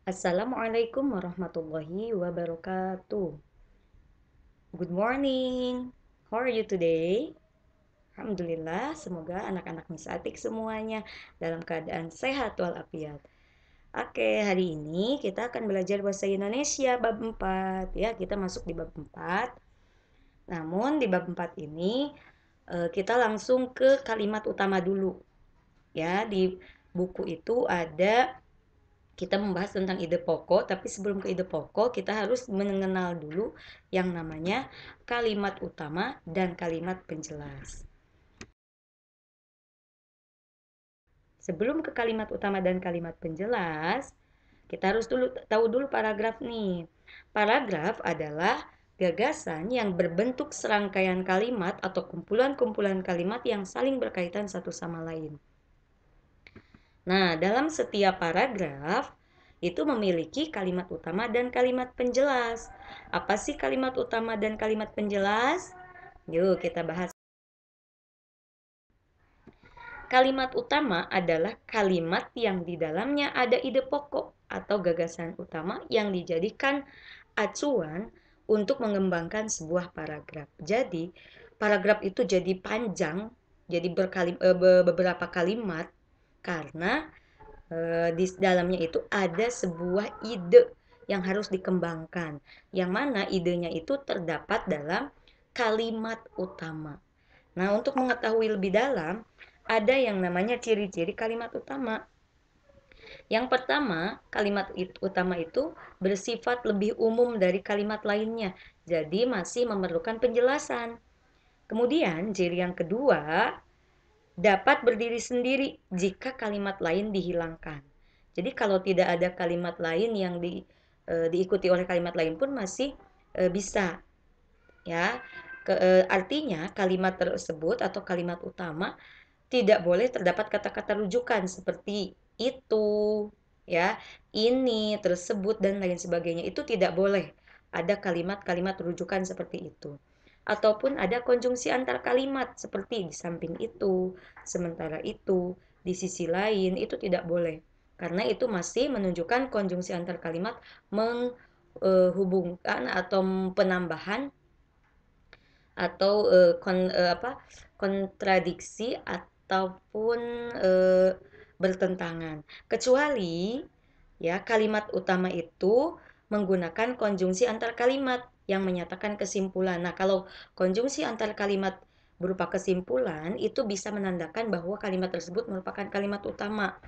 Assalamualaikum warahmatullahi wabarakatuh. Good morning. How are you today? Alhamdulillah, semoga anak-anak Miss Atik semuanya dalam keadaan sehat walafiat. Oke, hari ini kita akan belajar bahasa Indonesia bab 4 ya. Kita masuk di bab 4. Namun di bab 4 ini kita langsung ke kalimat utama dulu. Ya, di buku itu ada kita membahas tentang ide pokok, tapi sebelum ke ide pokok, kita harus mengenal dulu yang namanya kalimat utama dan kalimat penjelas. Sebelum ke kalimat utama dan kalimat penjelas, kita harus tahu dulu paragraf nih. Paragraf adalah gagasan yang berbentuk serangkaian kalimat atau kumpulan-kumpulan kalimat yang saling berkaitan satu sama lain. Nah, dalam setiap paragraf itu memiliki kalimat utama dan kalimat penjelas. Apa sih kalimat utama dan kalimat penjelas? Yuk kita bahas. Kalimat utama adalah kalimat yang di dalamnya ada ide pokok atau gagasan utama yang dijadikan acuan untuk mengembangkan sebuah paragraf. Jadi, paragraf itu jadi panjang, jadi beberapa kalimat karena di dalamnya itu ada sebuah ide yang harus dikembangkan, yang mana idenya itu terdapat dalam kalimat utama. Nah, untuk mengetahui lebih dalam, ada yang namanya ciri-ciri kalimat utama. Yang pertama, kalimat utama itu bersifat lebih umum dari kalimat lainnya, jadi masih memerlukan penjelasan. Kemudian, ciri yang kedua, dapat berdiri sendiri jika kalimat lain dihilangkan. Jadi kalau tidak ada kalimat lain yang diikuti oleh kalimat lain pun masih bisa ya. Artinya kalimat tersebut atau kalimat utama tidak boleh terdapat kata-kata rujukan seperti itu, ya, ini, tersebut dan lain sebagainya. Itu tidak boleh ada kalimat-kalimat rujukan seperti itu. Ataupun ada konjungsi antar kalimat seperti di samping itu, sementara itu, di sisi lain, itu tidak boleh. Karena itu masih menunjukkan konjungsi antar kalimat menghubungkan atau penambahan atau kontradiksi ataupun bertentangan. Kecuali ya kalimat utama itu menggunakan konjungsi antar kalimat yang menyatakan kesimpulan. Nah, kalau konjungsi antar kalimat berupa kesimpulan itu bisa menandakan bahwa kalimat tersebut merupakan kalimat utama.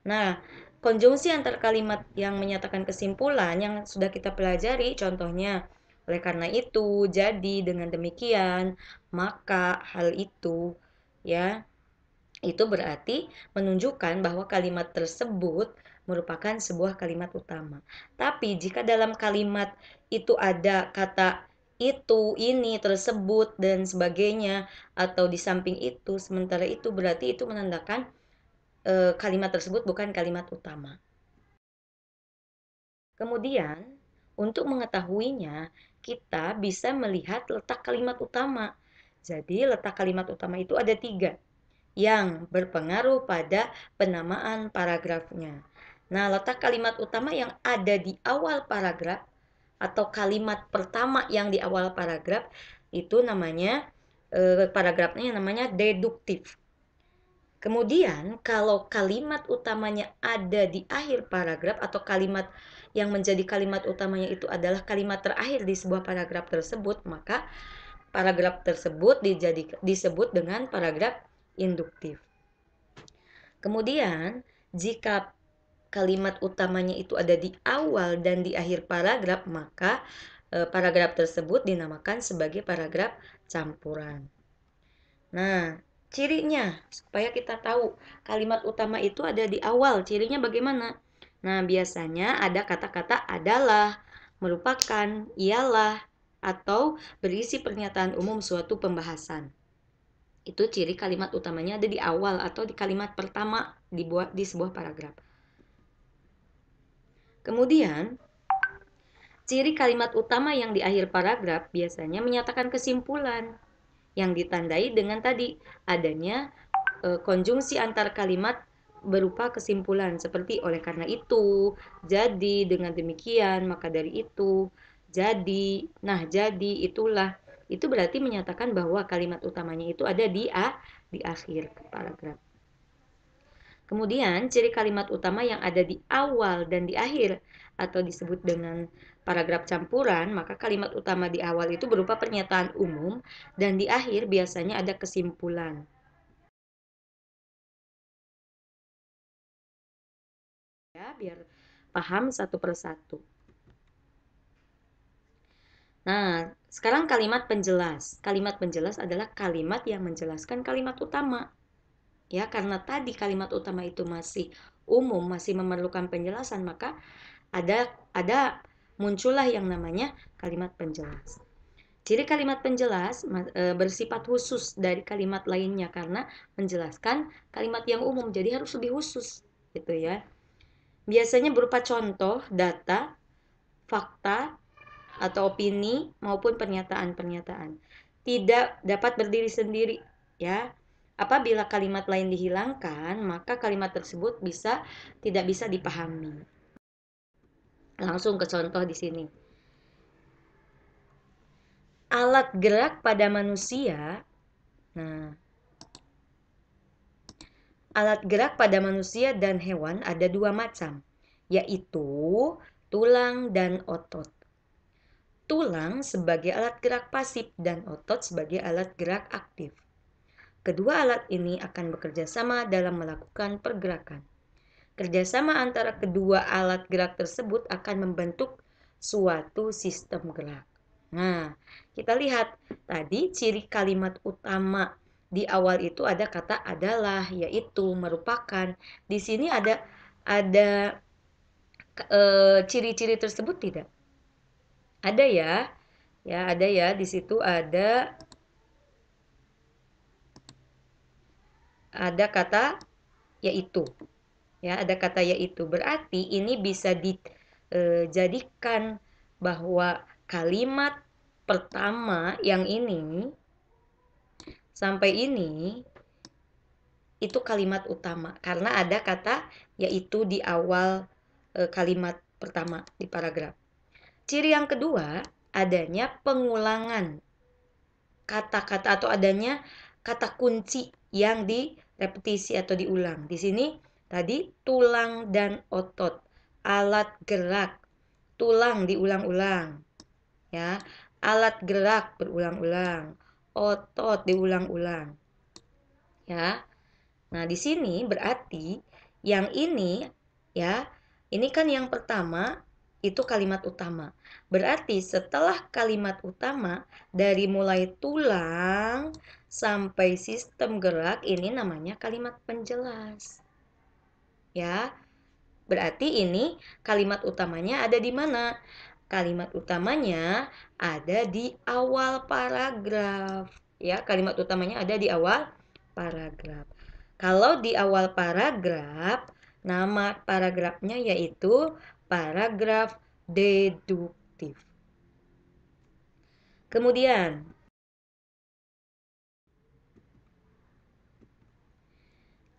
Nah, konjungsi antar kalimat yang menyatakan kesimpulan yang sudah kita pelajari, contohnya, oleh karena itu, jadi, dengan demikian, maka hal itu, ya, itu berarti menunjukkan bahwa kalimat tersebut merupakan sebuah kalimat utama. Tapi jika dalam kalimat itu ada kata itu, ini, tersebut, dan sebagainya, atau di samping itu, sementara itu berarti itu menandakan kalimat tersebut bukan kalimat utama. Kemudian, untuk mengetahuinya, kita bisa melihat letak kalimat utama. Jadi, letak kalimat utama itu ada 3 yang berpengaruh pada penamaan paragrafnya. Nah, letak kalimat utama yang ada di awal paragraf atau kalimat pertama yang di awal paragraf itu namanya paragrafnya yang namanya deduktif. Kemudian, kalau kalimat utamanya ada di akhir paragraf atau kalimat yang menjadi kalimat utamanya itu adalah kalimat terakhir di sebuah paragraf tersebut, maka paragraf tersebut disebut dengan paragraf induktif. Kemudian, jika kalimat utamanya itu ada di awal dan di akhir paragraf, maka paragraf tersebut dinamakan sebagai paragraf campuran. Nah, cirinya supaya kita tahu kalimat utama itu ada di awal, cirinya bagaimana? Nah, biasanya ada kata-kata adalah, merupakan, ialah, atau berisi pernyataan umum suatu pembahasan. Itu ciri kalimat utamanya ada di awal atau di kalimat pertama dibuat di sebuah paragraf. Kemudian, ciri kalimat utama yang di akhir paragraf biasanya menyatakan kesimpulan yang ditandai dengan tadi adanya konjungsi antar kalimat berupa kesimpulan seperti oleh karena itu, jadi, dengan demikian, maka dari itu, jadi, nah jadi, itulah. Itu berarti menyatakan bahwa kalimat utamanya itu ada di akhir paragraf. Kemudian, ciri kalimat utama yang ada di awal dan di akhir atau disebut dengan paragraf campuran, maka kalimat utama di awal itu berupa pernyataan umum dan di akhir biasanya ada kesimpulan. Ya, biar paham satu persatu. Nah, sekarang kalimat penjelas. Kalimat penjelas adalah kalimat yang menjelaskan kalimat utama. Ya, karena tadi kalimat utama itu masih umum, masih memerlukan penjelasan, maka ada muncullah yang namanya kalimat penjelas. Ciri kalimat penjelas bersifat khusus dari kalimat lainnya karena menjelaskan kalimat yang umum, jadi harus lebih khusus, gitu ya. Biasanya berupa contoh, data, fakta, atau opini maupun pernyataan-pernyataan. Tidak dapat berdiri sendiri, ya. Apabila kalimat lain dihilangkan, maka kalimat tersebut tidak bisa dipahami. Langsung ke contoh di sini. Alat gerak pada manusia. Nah, alat gerak pada manusia dan hewan ada dua macam, yaitu tulang dan otot. Tulang sebagai alat gerak pasif dan otot sebagai alat gerak aktif. Kedua alat ini akan bekerja sama dalam melakukan pergerakan. Kerjasama antara kedua alat gerak tersebut akan membentuk suatu sistem gerak. Nah, kita lihat tadi ciri kalimat utama di awal itu ada kata adalah, yaitu, merupakan. Di sini ada ciri-ciri tersebut tidak? Ada ya. Ya, ada ya. Di situ ada kata yaitu. Ya, ada kata yaitu. Berarti ini bisa dijadikan bahwa kalimat pertama yang ini sampai ini itu kalimat utama karena ada kata yaitu di awal kalimat pertama di paragraf. Ciri yang kedua, adanya pengulangan kata-kata atau adanya kata kunci yang direpetisi atau diulang. Di sini tadi tulang dan otot, alat gerak, tulang diulang-ulang, ya, alat gerak berulang-ulang, otot diulang-ulang, ya. Nah, di sini berarti yang ini, ya, ini kan yang pertama itu kalimat utama. Berarti setelah kalimat utama dari mulai tulang sampai sistem gerak ini namanya kalimat penjelas. Ya. Berarti ini kalimat utamanya ada di mana? Kalimat utamanya ada di awal paragraf. Ya, kalimat utamanya ada di awal paragraf. Kalau di awal paragraf, nama paragrafnya yaitu paragraf deduktif. Kemudian,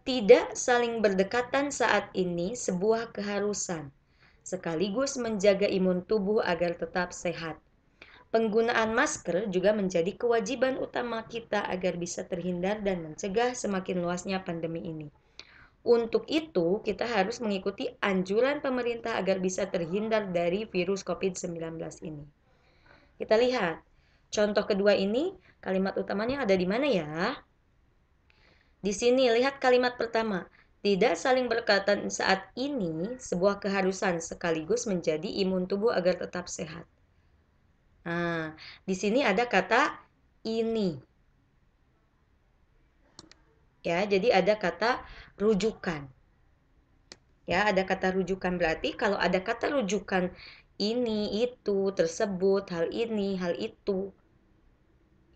tidak saling berdekatan saat ini sebuah keharusan, sekaligus menjaga imun tubuh agar tetap sehat. Penggunaan masker juga menjadi kewajiban utama kita agar bisa terhindar dan mencegah semakin luasnya pandemi ini. Untuk itu, kita harus mengikuti anjuran pemerintah agar bisa terhindar dari virus COVID-19 ini. Kita lihat, contoh kedua ini, kalimat utamanya ada di mana ya? Di sini, lihat kalimat pertama. Tidak saling berdekatan saat ini sebuah keharusan sekaligus menjadi imun tubuh agar tetap sehat. Nah, di sini ada kata ini. Ya, jadi ada kata rujukan. Ya, ada kata rujukan berarti kalau ada kata rujukan ini, itu, tersebut, hal ini, hal itu.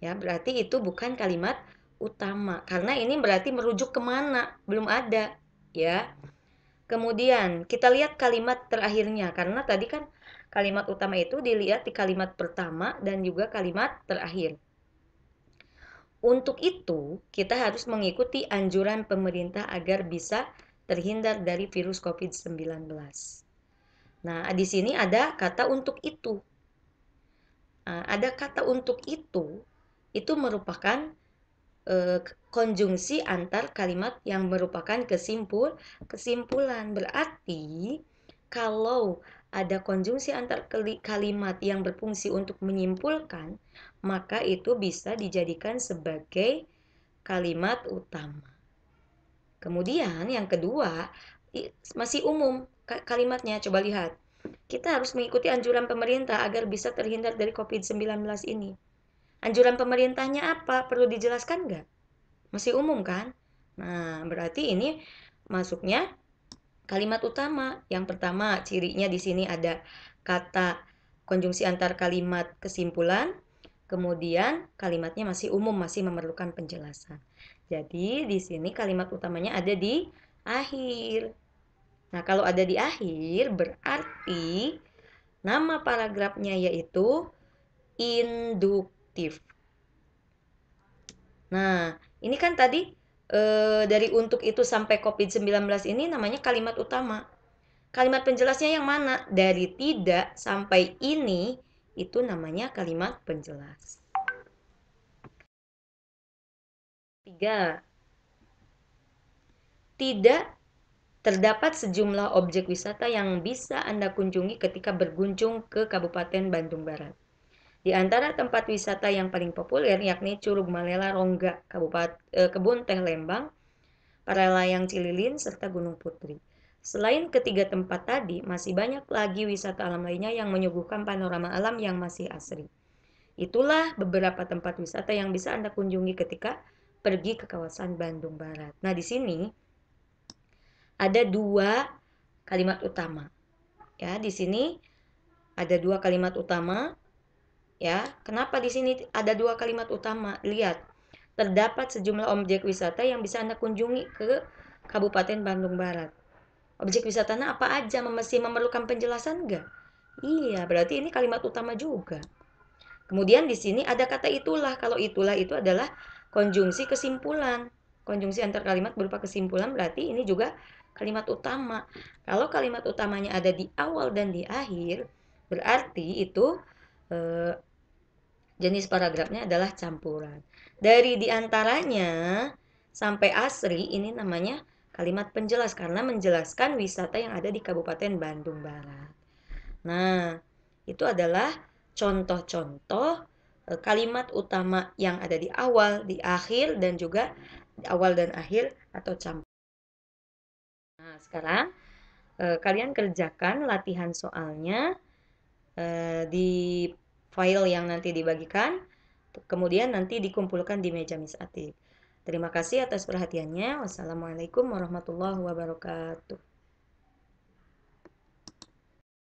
Ya, berarti itu bukan kalimat utama. Karena ini berarti merujuk kemana? Belum ada. Ya. Kemudian kita lihat kalimat terakhirnya. Karena tadi kan kalimat utama itu dilihat di kalimat pertama dan juga kalimat terakhir. Untuk itu, kita harus mengikuti anjuran pemerintah agar bisa terhindar dari virus COVID-19. Nah, di sini ada kata untuk itu. Nah, ada kata untuk itu merupakan konjungsi antar kalimat yang merupakan kesimpulan. Berarti kalau ada konjungsi antar kalimat yang berfungsi untuk menyimpulkan, maka itu bisa dijadikan sebagai kalimat utama. Kemudian yang kedua, masih umum kalimatnya. Coba lihat. Kita harus mengikuti anjuran pemerintah agar bisa terhindar dari COVID-19 ini. Anjuran pemerintahnya apa? Perlu dijelaskan nggak? Masih umum kan? Nah, berarti ini masuknya kalimat utama. Yang pertama, cirinya di sini ada kata konjungsi antar kalimat kesimpulan, kemudian kalimatnya masih umum, masih memerlukan penjelasan. Jadi, di sini kalimat utamanya ada di akhir. Nah, kalau ada di akhir, berarti nama paragrafnya yaitu induktif. Nah, ini kan tadi dari untuk itu sampai COVID-19 ini namanya kalimat utama. Kalimat penjelasnya yang mana? Dari tidak sampai ini itu namanya kalimat penjelas. 3. Tidak terdapat sejumlah objek wisata yang bisa Anda kunjungi ketika berkunjung ke Kabupaten Bandung Barat. Di antara tempat wisata yang paling populer yakni Curug Malela Rongga, Kebun Teh Lembang, Paralayang Cililin, serta Gunung Putri. Selain ketiga tempat tadi, masih banyak lagi wisata alam lainnya yang menyuguhkan panorama alam yang masih asri. Itulah beberapa tempat wisata yang bisa Anda kunjungi ketika pergi ke kawasan Bandung Barat. Nah, di sini ada dua kalimat utama. Ya, di sini ada dua kalimat utama. Ya, kenapa di sini ada dua kalimat utama? Lihat, terdapat sejumlah objek wisata yang bisa Anda kunjungi ke Kabupaten Bandung Barat. Objek wisatanya apa aja? Masih memerlukan penjelasan enggak? Iya, berarti ini kalimat utama juga. Kemudian di sini ada kata itulah. Kalau itulah itu adalah konjungsi kesimpulan. Konjungsi antar kalimat berupa kesimpulan berarti ini juga kalimat utama. Kalau kalimat utamanya ada di awal dan di akhir, berarti itu jenis paragrafnya adalah campuran. Dari diantaranya sampai asri ini namanya kalimat penjelas karena menjelaskan wisata yang ada di Kabupaten Bandung Barat. Nah, itu adalah contoh-contoh kalimat utama yang ada di awal, di akhir, dan juga di awal dan akhir atau campur. Nah, sekarang kalian kerjakan latihan soalnya di file yang nanti dibagikan, kemudian nanti dikumpulkan di meja Miss Atik. Terima kasih atas perhatiannya. Wassalamualaikum warahmatullahi wabarakatuh.